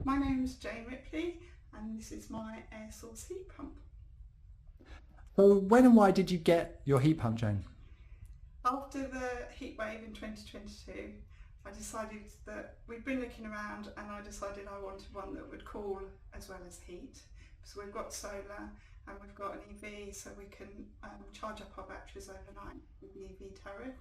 My name's Jane Ripley and this is my air source heat pump. So when and why did you get your heat pump, Jane? After the heat wave in 2022, I decided that we'd been looking around and I decided I wanted one that would cool as well as heat. So we've got solar and we've got an EV, so we can charge up our batteries overnight with the EV tariff.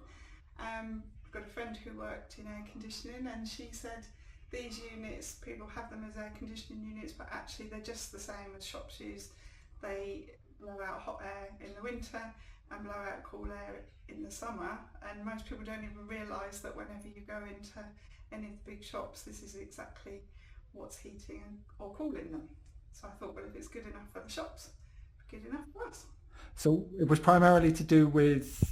I've got a friend who worked in air conditioning and she said these units, people have them as air conditioning units, but actually they're just the same as shops use. They blow out hot air in the winter and blow out cool air in the summer, and most people don't even realise that whenever you go into any of the big shops, this is exactly what's heating or cooling them. So I thought, well, if it's good enough for the shops, it's good enough for us. So it was primarily to do with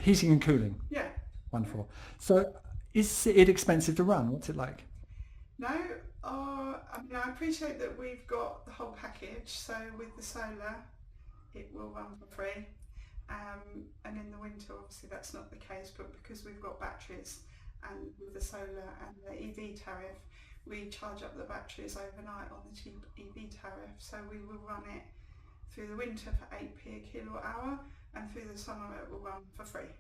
heating and cooling? Yeah. Wonderful. So is it expensive to run? What's it like? No, I appreciate that we've got the whole package, so with the solar it will run for free, and in the winter obviously that's not the case, but because we've got batteries and with the solar and the EV tariff, we charge up the batteries overnight on the cheap EV tariff, so we will run it through the winter for 8p a kilowatt hour, and through the summer it will run for free.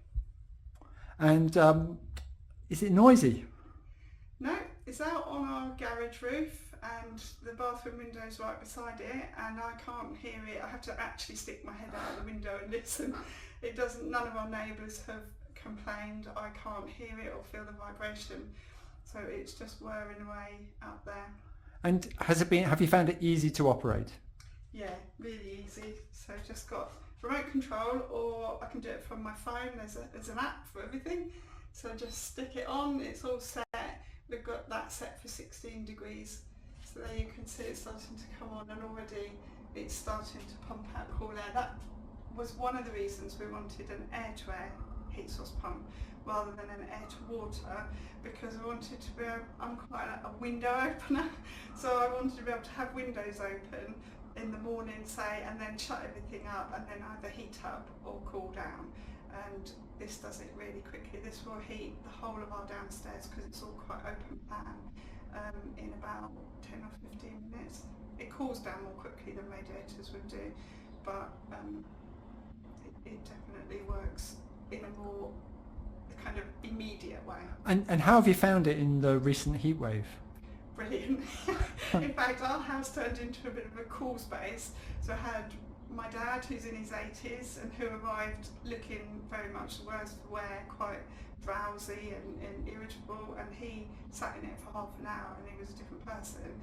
And is it noisy? No, it's out on our garage roof and the bathroom window's right beside it, and I can't hear it. I have to actually stick my head out of the window and listen. It doesn't, none of our neighbours have complained. I can't hear it or feel the vibration. So it's just whirring away out there. And have you found it easy to operate? Yeah, really easy. So just got remote control, or I can do it from my phone. There's an app for everything. So just stick it on, it's all set. We've got that set for 16 degrees. So there you can see it's starting to come on, and already it's starting to pump out cool air. That was one of the reasons we wanted an air-to-air heat source pump rather than an air-to-water, because I wanted to be I'm quite a window opener, so I wanted to be able to have windows open in the morning, say, and then shut everything up and then either heat up or cool down. And this does it really quickly. This will heat the whole of our downstairs because it's all quite open plan in about 10 or 15 minutes. It cools down more quickly than radiators would do, but it definitely works in a more kind of immediate way. And how have you found it in the recent heat wave? Brilliant. In fact, our house turned into a bit of a cool space. So I had my dad, who's in his 80s and who arrived looking very much the worse for wear, quite drowsy and irritable, and he sat in it for half an hour and he was a different person.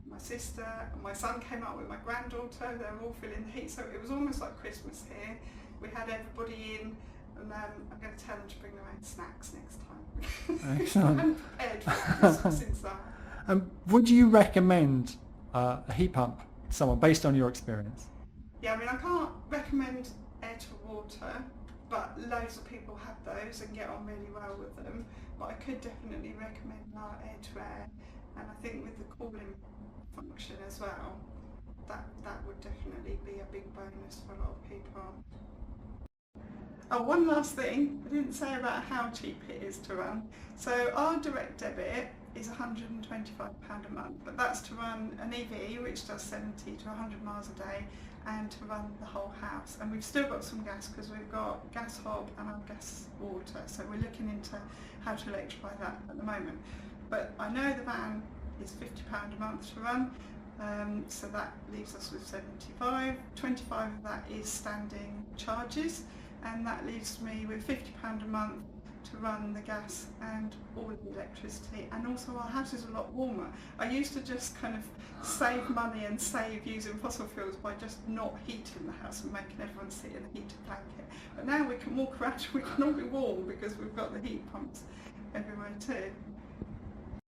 My sister and my son came up with my granddaughter. They were all feeling the heat, so it was almost like Christmas here. We had everybody in, and I'm going to tell them to bring their own snacks next time. Excellent. I'm prepared for Christmas inside. Would you recommend a heat pump to someone based on your experience? Yeah, I mean, I can't recommend air to water, but loads of people have those and get on really well with them. But I could definitely recommend our air to air, and I think with the cooling function as well, that would definitely be a big bonus for a lot of people. Oh, one last thing, I didn't say about how cheap it is to run. So our direct debit is £125 a month, but that's to run an EV which does 70 to 100 miles a day and to run the whole house. And we've still got some gas because we've got gas hob and our gas water, so we're looking into how to electrify that at the moment. But I know the van is £50 a month to run, so that leaves us with 75. 25 of that is standing charges, and that leaves me with £50 a month to run the gas and all of the electricity, and also our house is a lot warmer. I used to just kind of save money and save using fossil fuels by just not heating the house and making everyone sit in a heated blanket, but now we can walk around, we can all be warm because we've got the heat pumps everywhere too.